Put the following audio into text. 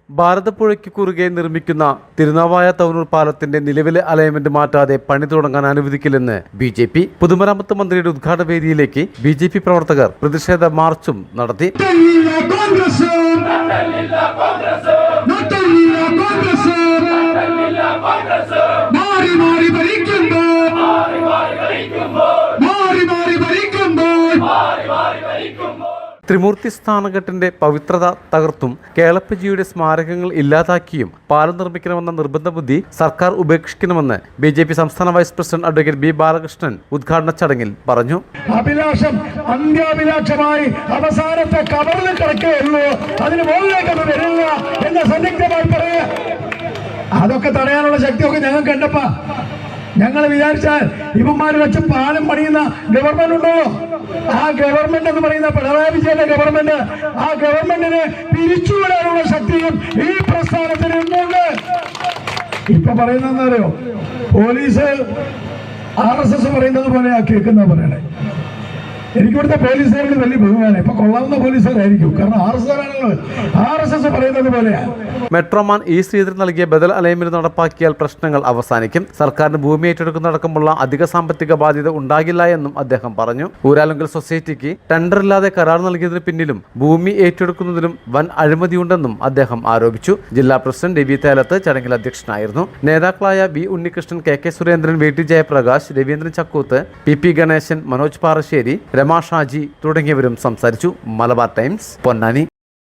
ഭാരതപ്പുഴയ്ക്ക് കുറുകെ നിർമ്മിക്കുന്ന തിരുനാവായ തവനൂർ പാലത്തിന്റെ നിലവിലെ അലൈൻമെന്റ് മാറ്റാതെ പണി തുടങ്ങാൻ അനുവദിക്കില്ലെന്ന് ബി.ജെ.പി. പൊതുമരാമത്ത് മന്ത്രിയുടെ ഉദ്ഘാടന വേദിയിലേക്ക് ബി.ജെ.പി. പ്രവർത്തകർ പ്രതിഷേധ മാർച്ചും നടത്തി. ത്രിമൂർത്തി സ്ഥാനഘട്ടിന്റെ പവിത്രത തകർത്തും കേളപ്പജിയുടെ സ്മാരകങ്ങൾ ഇല്ലാതാക്കിയും പാലം നിർമ്മിക്കണമെന്ന നിർബന്ധ ബുദ്ധി സർക്കാർ ഉപേക്ഷിക്കണമെന്ന് ബി.ജെ.പി. സംസ്ഥാന vice president advocate B Balakrishnan ഉദ്ഘാടന ചടങ്ങിൽ പറഞ്ഞു. അഭിലാഷം അന്ത്യാഭിലാഷമായി അവസാനത്തെ കവറിൽ കിടക്കുകയുള്ളൂ, അതിന് മുകളിലേക്കൊന്നും വരില്ല എന്ന് സന്നിഗ്ധമായി പറയുക. അതൊക്കെ തടയാനുള്ള ശക്തിയൊക്കെ ഞങ്ങൾക്ക് കണ്ടപ്പാ. ഞങ്ങൾ വിചാരിച്ചാൽ ഇവന്മാർ വെച്ച് പാലം പണിയുന്ന ഗവൺമെന്റ് ഉണ്ടോ? ആ ഗവൺമെന്റ് എന്ന് പറയുന്ന പിണറായി വിജയന്റെ ഗവൺമെന്റ്, ആ ഗവൺമെന്റിനെ പിരിച്ചുവിടാനുള്ള ശക്തിയും ഈ പ്രസ്ഥാനത്തിന് ഉണ്ട്. ഇപ്പൊ പറയുന്നറിയോ, പോലീസ് RSS പറയുന്നത് പോലെയാ കേൾക്കുന്ന പറയണേ. എനിക്കിവിടുത്തെ പോലീസുകാരുടെ വലിയ ബഹുമാനം. ഇപ്പൊ കൊള്ളാവുന്ന പോലീസുകാരായിരിക്കും, കാരണം RSS പറയുന്നത് പോലെയാ. മെട്രോമാൻ ഇ ശ്രീധരൻ നൽകിയ ബദൽ അലൈൻമെന്റ് നടപ്പാക്കിയാൽ പ്രശ്നങ്ങൾ അവസാനിക്കും. സർക്കാരിന് ഭൂമി ഏറ്റെടുക്കുന്നതടക്കമുള്ള അധിക സാമ്പത്തിക ബാധ്യത ഉണ്ടാകില്ല എന്നും അദ്ദേഹം പറഞ്ഞു. ഊരാലുങ്കൽ സൊസൈറ്റിക്ക് ടെൻഡറില്ലാതെ കരാർ നൽകിയതിന് പിന്നിലും ഭൂമി ഏറ്റെടുക്കുന്നതിലും വൻ അഴിമതിയുണ്ടെന്നും അദ്ദേഹം ആരോപിച്ചു. ജില്ലാ പ്രസിഡന്റ് രവി തേലത്ത് ചടങ്ങിൽ അധ്യക്ഷനായിരുന്നു. നേതാക്കളായ B Unnikrishnan, K Surendran, VT Jayaprakash, Raveendran Chakkooth, PP Ganesan, Manoj Parassery, Rama Shaji തുടങ്ങിയവരും സംസാരിച്ചു. മലബാർ ടൈംസ്, പൊന്നാനി.